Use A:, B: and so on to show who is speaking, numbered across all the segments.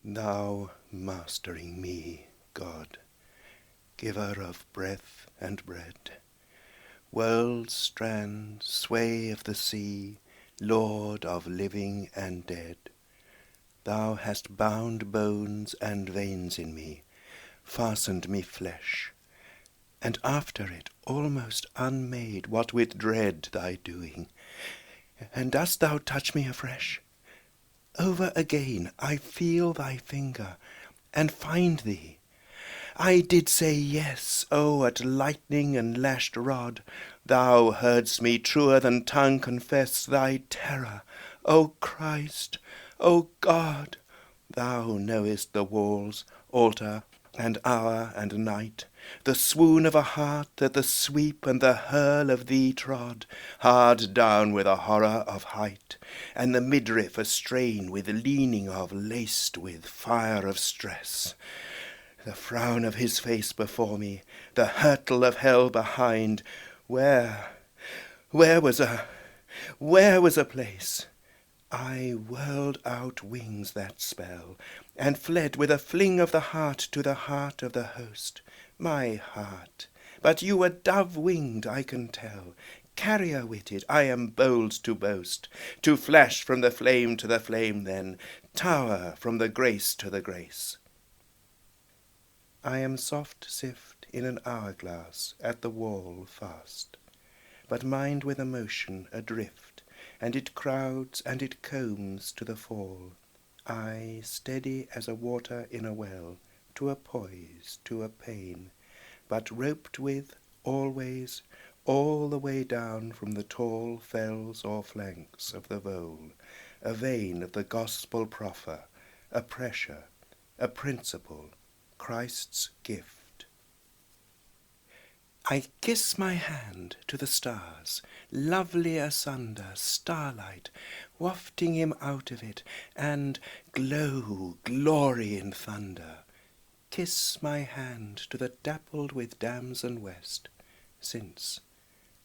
A: Thou mastering me, God, giver of breath and bread, world's strand, sway of the sea, Lord of living and dead, Thou hast bound bones and veins in me, fastened me flesh, and after it, almost unmade, what with dread thy doing. And dost thou touch me afresh? Over again I feel thy finger, and find thee. I did say yes, at lightning and lashed rod. Thou heardst me truer than tongue confess thy terror. O Christ, O God, thou knowest the walls, altar, and hour and night, the swoon of a heart that the sweep and the hurl of thee trod, hard down with a horror of height, and the midriff a strain with leaning of, laced with fire of stress. The frown of his face before me, the hurtle of hell behind, where was a place? I whirled out wings that spell, and fled with a fling of the heart to the heart of the host. My heart, but you were dove-winged, I can tell. Carrier-witted, I am bold to boast, to flash from the flame to the flame then, tower from the grace to the grace. I am soft sift in an hourglass at the wall fast, but mind with emotion adrift, and it crowds and it combs to the fall. I steady as a water in a well, to a poise, to a pain, but roped with, always, all the way down from the tall fells or flanks of the vole, a vein of the gospel proffer, a pressure, a principle, Christ's gift. I kiss my hand to the stars, lovely asunder, starlight, wafting him out of it, and glow, glory in thunder. Kiss my hand to the dappled with damson west, since,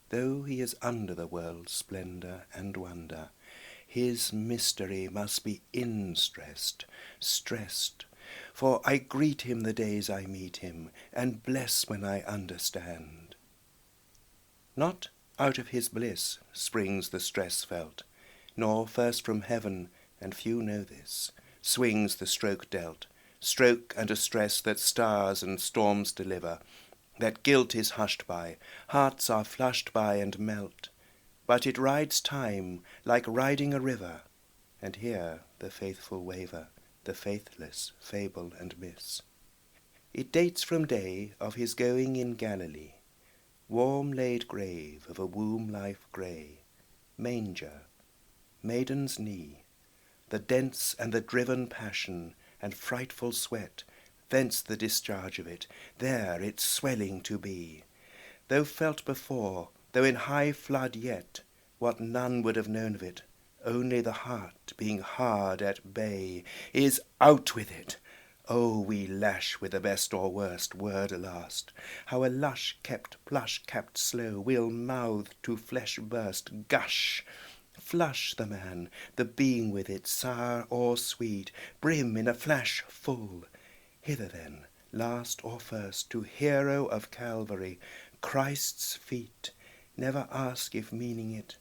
A: though he is under the world's splendour and wonder, his mystery must be stressed, for I greet him the days I meet him, and bless when I understand. Not out of his bliss springs the stress felt, nor first from heaven, and few know this, swings the stroke dealt, stroke and a stress that stars and storms deliver, that guilt is hushed by, hearts are flushed by and melt, but it rides time like riding a river, and here the faithful waver, the faithless fable and miss. It dates from day of his going in Galilee, warm laid grave of a womb life grey, manger, maiden's knee, the dense and the driven passion and frightful sweat, thence the discharge of it, there its swelling to be. Though felt before, though in high flood yet, what none would have known of it, only the heart, being hard at bay, is out with it. Oh, we lash with the best or worst word last, how a lush kept, plush kept slow, will mouth to flesh burst, gush, flush the man, the being with it, sour or sweet, brim in a flash full. Hither then, last or first, to hero of Calvary, Christ's feet, never ask if meaning it,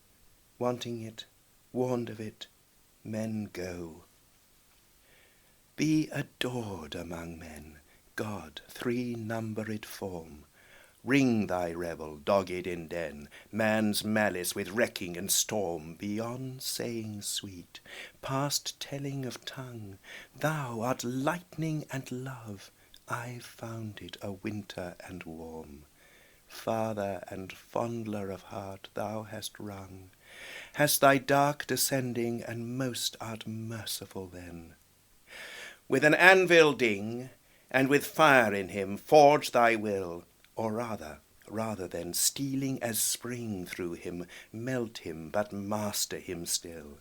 A: wanting it, warned of it, men go. Be adored among men, God, three-numbered form. Ring thy revel, dogged in den, man's malice with wrecking and storm, beyond saying sweet, past telling of tongue. Thou art lightning and love, I found it a winter and warm. Father and fondler of heart, thou hast wrung, hast thy dark descending, and most art merciful then. With an anvil ding, and with fire in him, forge thy will, or rather than, stealing as spring through him, melt him, but master him still.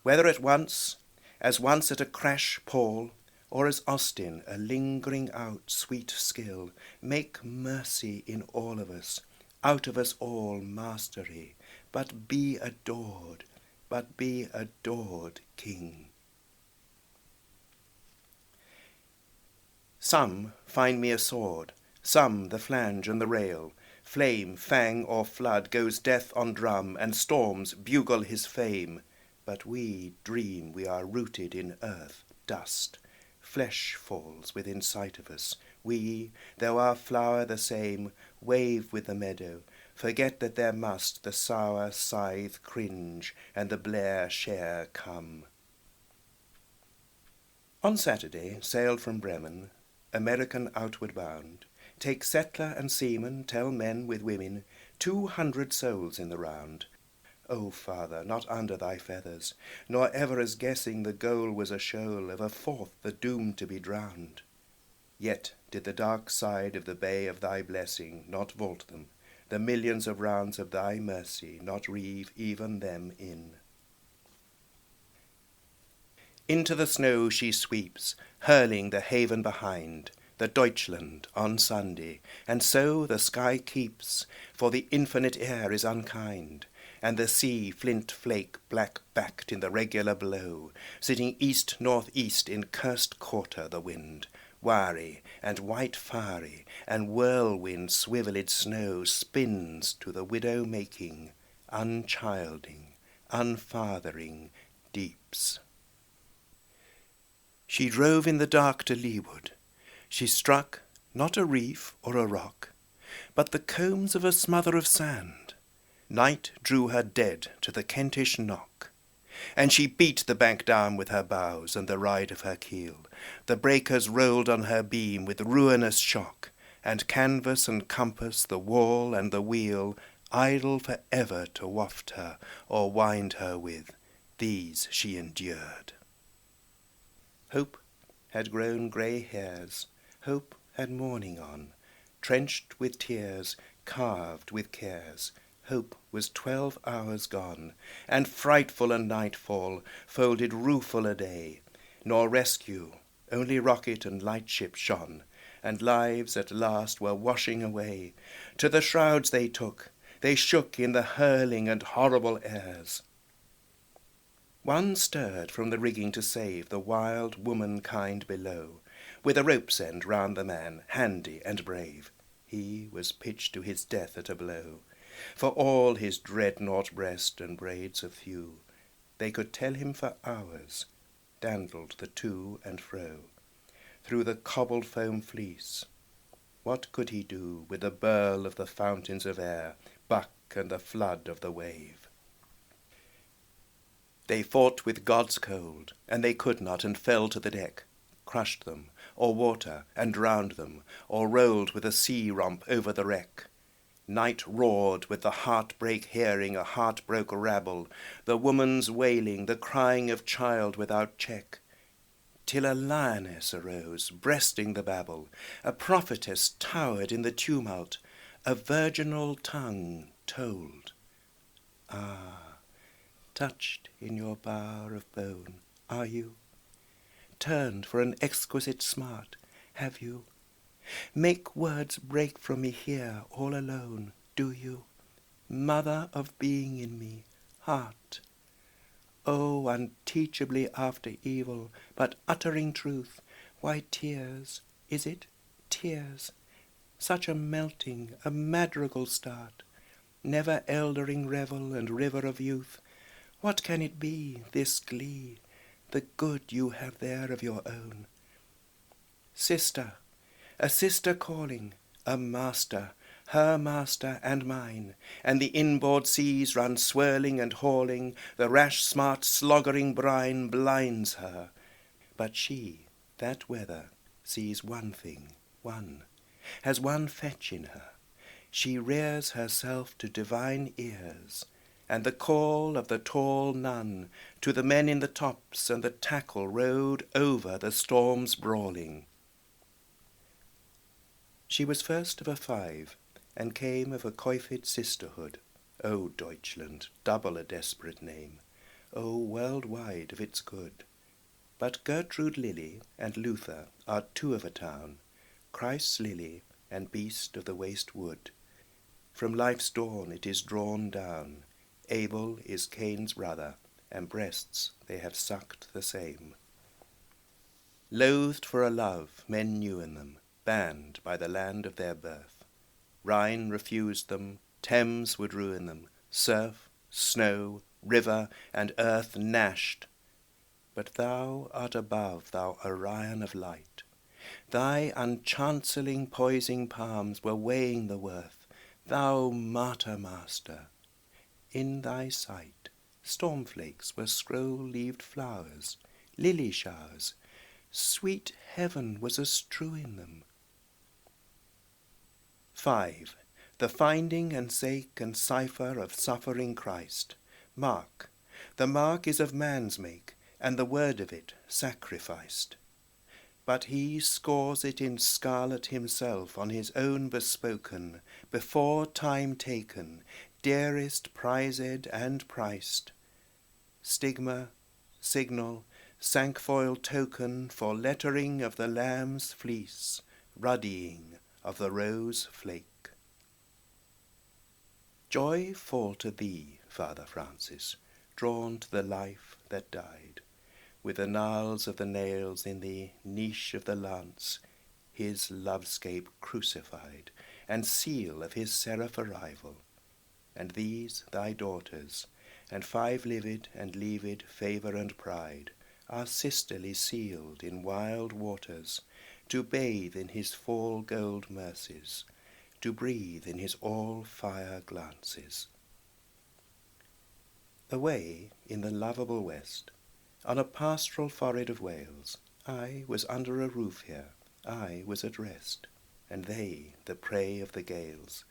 A: Whether at once, as once at a crash Paul, or as Austin, a lingering out sweet skill, make mercy in all of us, out of us all mastery, but be adored, King. Some find me a sword, some the flange and the rail. Flame, fang, or flood goes death on drum, and storms bugle his fame. But we dream we are rooted in earth, dust. Flesh falls within sight of us. We, though our flower the same, wave with the meadow, forget that there must the sour scythe cringe, and the blare share come. On Saturday sailed from Bremen, American outward bound. Take settler and seaman, tell men with women, 200 souls in the round. O Father, not under thy feathers, nor ever as guessing the goal was a shoal of a fourth the doomed to be drowned. Yet did the dark side of the bay of thy blessing not vault them, the millions of rounds of thy mercy not reeve even them in. Into the snow she sweeps, hurling the haven behind, the Deutschland on Sunday, and so the sky keeps, for the infinite air is unkind, and the sea flint flake black-backed in the regular blow, sitting east-north-east in cursed quarter the wind, wiry and white-fiery, and whirlwind swivelled snow spins to the widow-making, unchilding, unfathering deeps. She drove in the dark to leeward. She struck not a reef or a rock, but the combs of a smother of sand. Night drew her dead to the Kentish knock, and she beat the bank down with her bows and the ride of her keel. The breakers rolled on her beam with ruinous shock, and canvas and compass, the wall and the wheel, idle for ever to waft her or wind her with, these she endured. Hope had grown grey hairs, hope had mourning on, trenched with tears, carved with cares. Hope was 12 hours gone, and frightful a nightfall folded rueful a day, nor rescue, only rocket and lightship shone, and lives at last were washing away. To the shrouds they took, they shook in the hurling and horrible airs. One stirred from the rigging to save the wild womankind below, with a rope's end round the man, handy and brave. He was pitched to his death at a blow. For all his dreadnought breast and braids of thew, they could tell him for hours, dandled the to and fro, through the cobbled foam fleece. What could he do with the burl of the fountains of air, buck and the flood of the wave? They fought with God's cold, and they could not, and fell to the deck, crushed them, or water, and drowned them, or rolled with a sea romp over the wreck. Night roared with the heartbreak hearing a heartbroke rabble, the woman's wailing, the crying of child without check, till a lioness arose, breasting the babel, a prophetess towered in the tumult, a virginal tongue told. Ah, touched in your bower of bone, are you? Turned for an exquisite smart, have you? Make words break from me here all alone, do you? Mother of being in me, heart. Oh, unteachably after evil, but uttering truth, why tears, is it? Tears. Such a melting, a madrigal start, never eldering revel and river of youth. What can it be, this glee, the good you have there of your own? Sister, a sister calling, a master, her master and mine, and the inboard seas run swirling and hauling, the rash smart sloggering brine blinds her. But she, that weather, sees one thing, one, has one fetch in her. She rears herself to divine ears, and the call of the tall nun to the men in the tops and the tackle rode over the storm's brawling. She was first of a 5, and came of a coifed sisterhood. O Deutschland, double a desperate name, O world-wide of its good. But Gertrude Lily and Luther are 2 of a town, Christ's lily and beast of the waste wood. From life's dawn it is drawn down, Abel is Cain's brother, and breasts they have sucked the same. Loathed for a love men knew in them, banned by the land of their birth. Rhine refused them, Thames would ruin them, surf, snow, river, and earth gnashed. But thou art above, thou Orion of light. Thy unchancelling poising palms were weighing the worth, thou martyr master. In thy sight stormflakes were scroll-leaved flowers, lily showers, sweet heaven was a-strewing them. 5. The finding and sake and cipher of suffering Christ. Mark. The mark is of man's make, and the word of it sacrificed. But he scores it in scarlet himself on his own bespoken, before time taken, dearest prized and priced. Stigma, signal, cinquefoil token for lettering of the lamb's fleece, ruddying of the rose flake. Joy fall to thee, Father Francis, drawn to the life that died, with the gnarls of the nails in the niche of the lance, his lovescape crucified, and seal of his seraph arrival. And these thy daughters, and 5 livid and leavid favour and pride, are sisterly sealed in wild waters, to bathe in his fall gold mercies, to breathe in his all-fire glances. Away in the lovable west, on a pastoral forehead of Wales, I was under a roof here, I was at rest, and they the prey of the gales.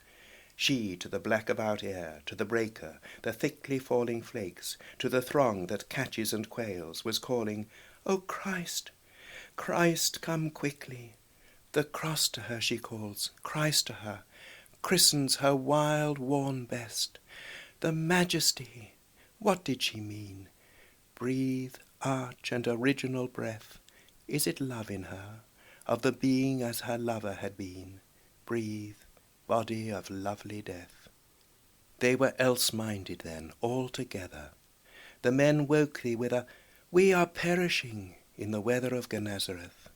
A: She to the black about air, to the breaker, the thickly falling flakes, to the throng that catches and quails, was calling, O Christ, Christ, come quickly. The cross to her she calls, Christ to her, christens her wild worn best. The majesty, what did she mean? Breathe, arch and original breath, is it love in her, of the being as her lover had been? Breathe, body of lovely death. They were else-minded then, altogether. The men woke thee with a, we are perishing, in the weather of Gennesareth.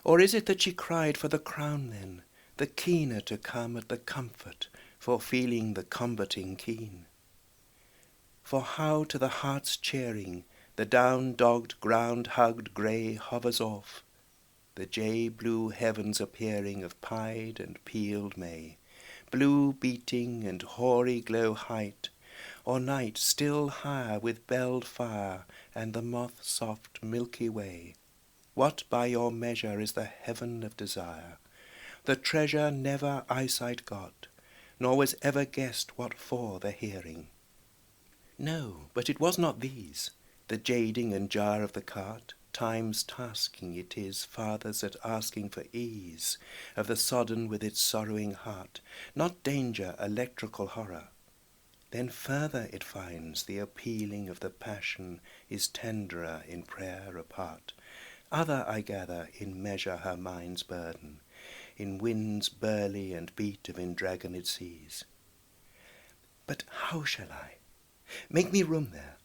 A: Or is it that she cried for the crown then, the keener to come at the comfort, for feeling the combating keen? For how to the heart's cheering the down-dogged, ground-hugged grey hovers off, the jay-blue heavens appearing of pied and peeled May, blue beating and hoary glow height, or night still higher with belled fire and the moth-soft Milky Way. What by your measure is the heaven of desire, the treasure never eyesight got, nor was ever guessed what for the hearing? No, but it was not these, the jading and jar of the cart, time's tasking it is, fathers at asking for ease, of the sodden with its sorrowing heart, not danger, electrical horror. Then further it finds the appealing of the passion is tenderer in prayer apart. Other, I gather, in measure her mind's burden, in wind's burly and beat of indragoned seas. But how shall I? Make me room there.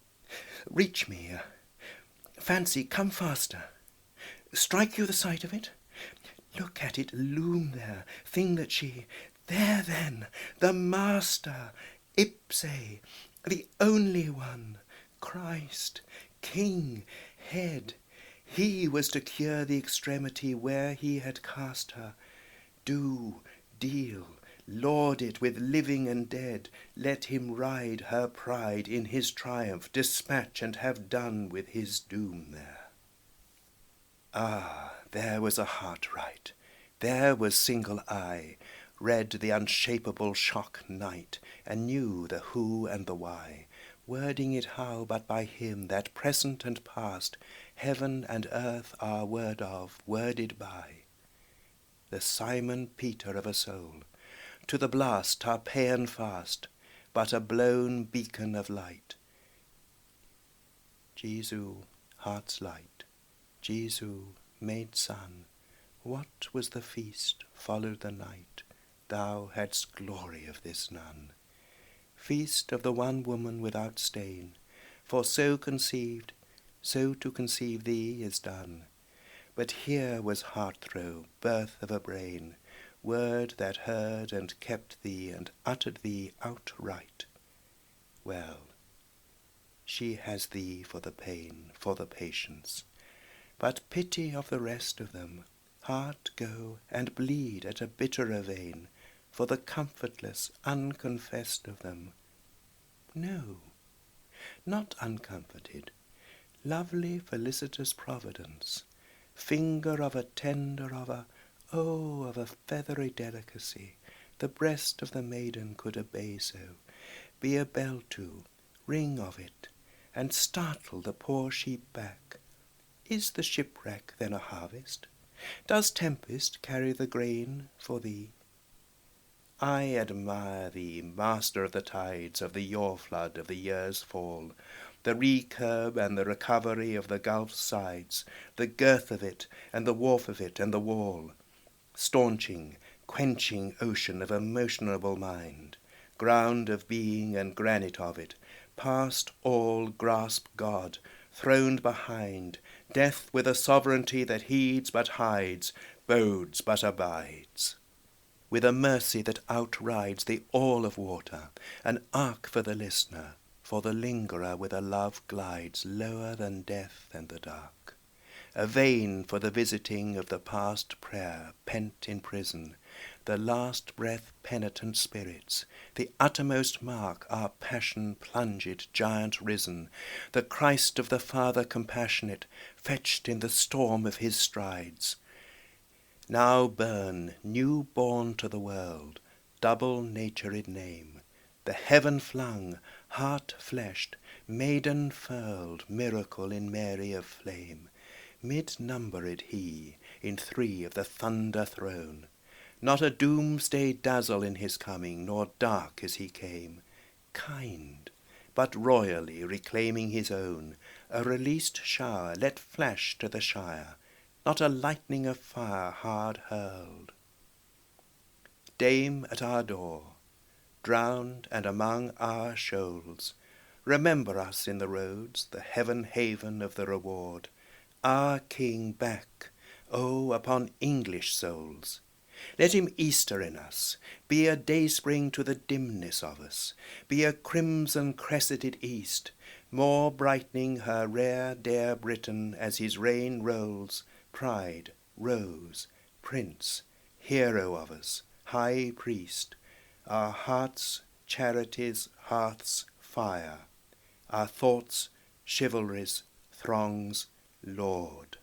A: Reach me. Fancy, come faster. Strike you the sight of it? Look at it loom there, thing that she... There then, the master, ipse, the only one, Christ, King, head. He was to cure the extremity where he had cast her. Do, deal, lord it with living and dead, let him ride her pride in his triumph, dispatch and have done with his doom there. Ah, there was a heart right, there was single eye, read the unshapable shock night, and knew the who and the why, wording it how but by him that present and past, heaven and earth are word of, worded by. The Simon Peter of a soul, to the blast Tarpeian fast, but a blown beacon of light. Jesu, heart's light, Jesu, made sun, what was the feast, followed the night, thou hadst glory of this none. Feast of the one woman without stain, for so conceived, so to conceive thee is done. But here was heart-throe, birth of a brain, word that heard and kept thee and uttered thee outright. Well, she has thee for the pain, for the patience. But pity of the rest of them, heart go and bleed at a bitterer vein, for the comfortless, unconfessed of them. No, not uncomforted, lovely felicitous Providence, finger of a tender of a, oh, of a feathery delicacy, the breast of the maiden could obey so, be a bell to, ring of it, and startle the poor sheep back. Is the shipwreck then a harvest? Does tempest carry the grain for thee? I admire thee, master of the tides, of the yore-flood, of the year's fall, the recurb and the recovery of the gulf's sides, the girth of it, and the wharf of it, and the wall, staunching, quenching ocean of emotionable mind, ground of being and granite of it, past all grasp God, throned behind, death with a sovereignty that heeds but hides, bodes but abides. With a mercy that outrides the all of water, an ark for the listener, for the lingerer with a love glides lower than death and the dark. A vein for the visiting of the past prayer pent in prison, the last breath penitent spirits, the uttermost mark our passion plunged giant risen, the Christ of the Father compassionate, fetched in the storm of his strides. Now burn, new born to the world, double-natured name, the heaven-flung, heart-fleshed, maiden-furled miracle in Mary of flame, mid-numbered he in three of the thunder throne. Not a doomsday dazzle in his coming, nor dark as he came, kind, but royally reclaiming his own, a released shower let flash to the shire, not a lightning of fire hard hurled. Dame at our door, drowned and among our shoals, remember us in the roads, the heaven haven of the reward, our King back, oh, upon English souls. Let him Easter in us, be a dayspring to the dimness of us, be a crimson cresseted east, more brightening her rare dear Britain as his reign rolls, pride, rose, prince, hero of us, high priest, our hearts, charities, hearths, fire, our thoughts, chivalries, throngs, Lord.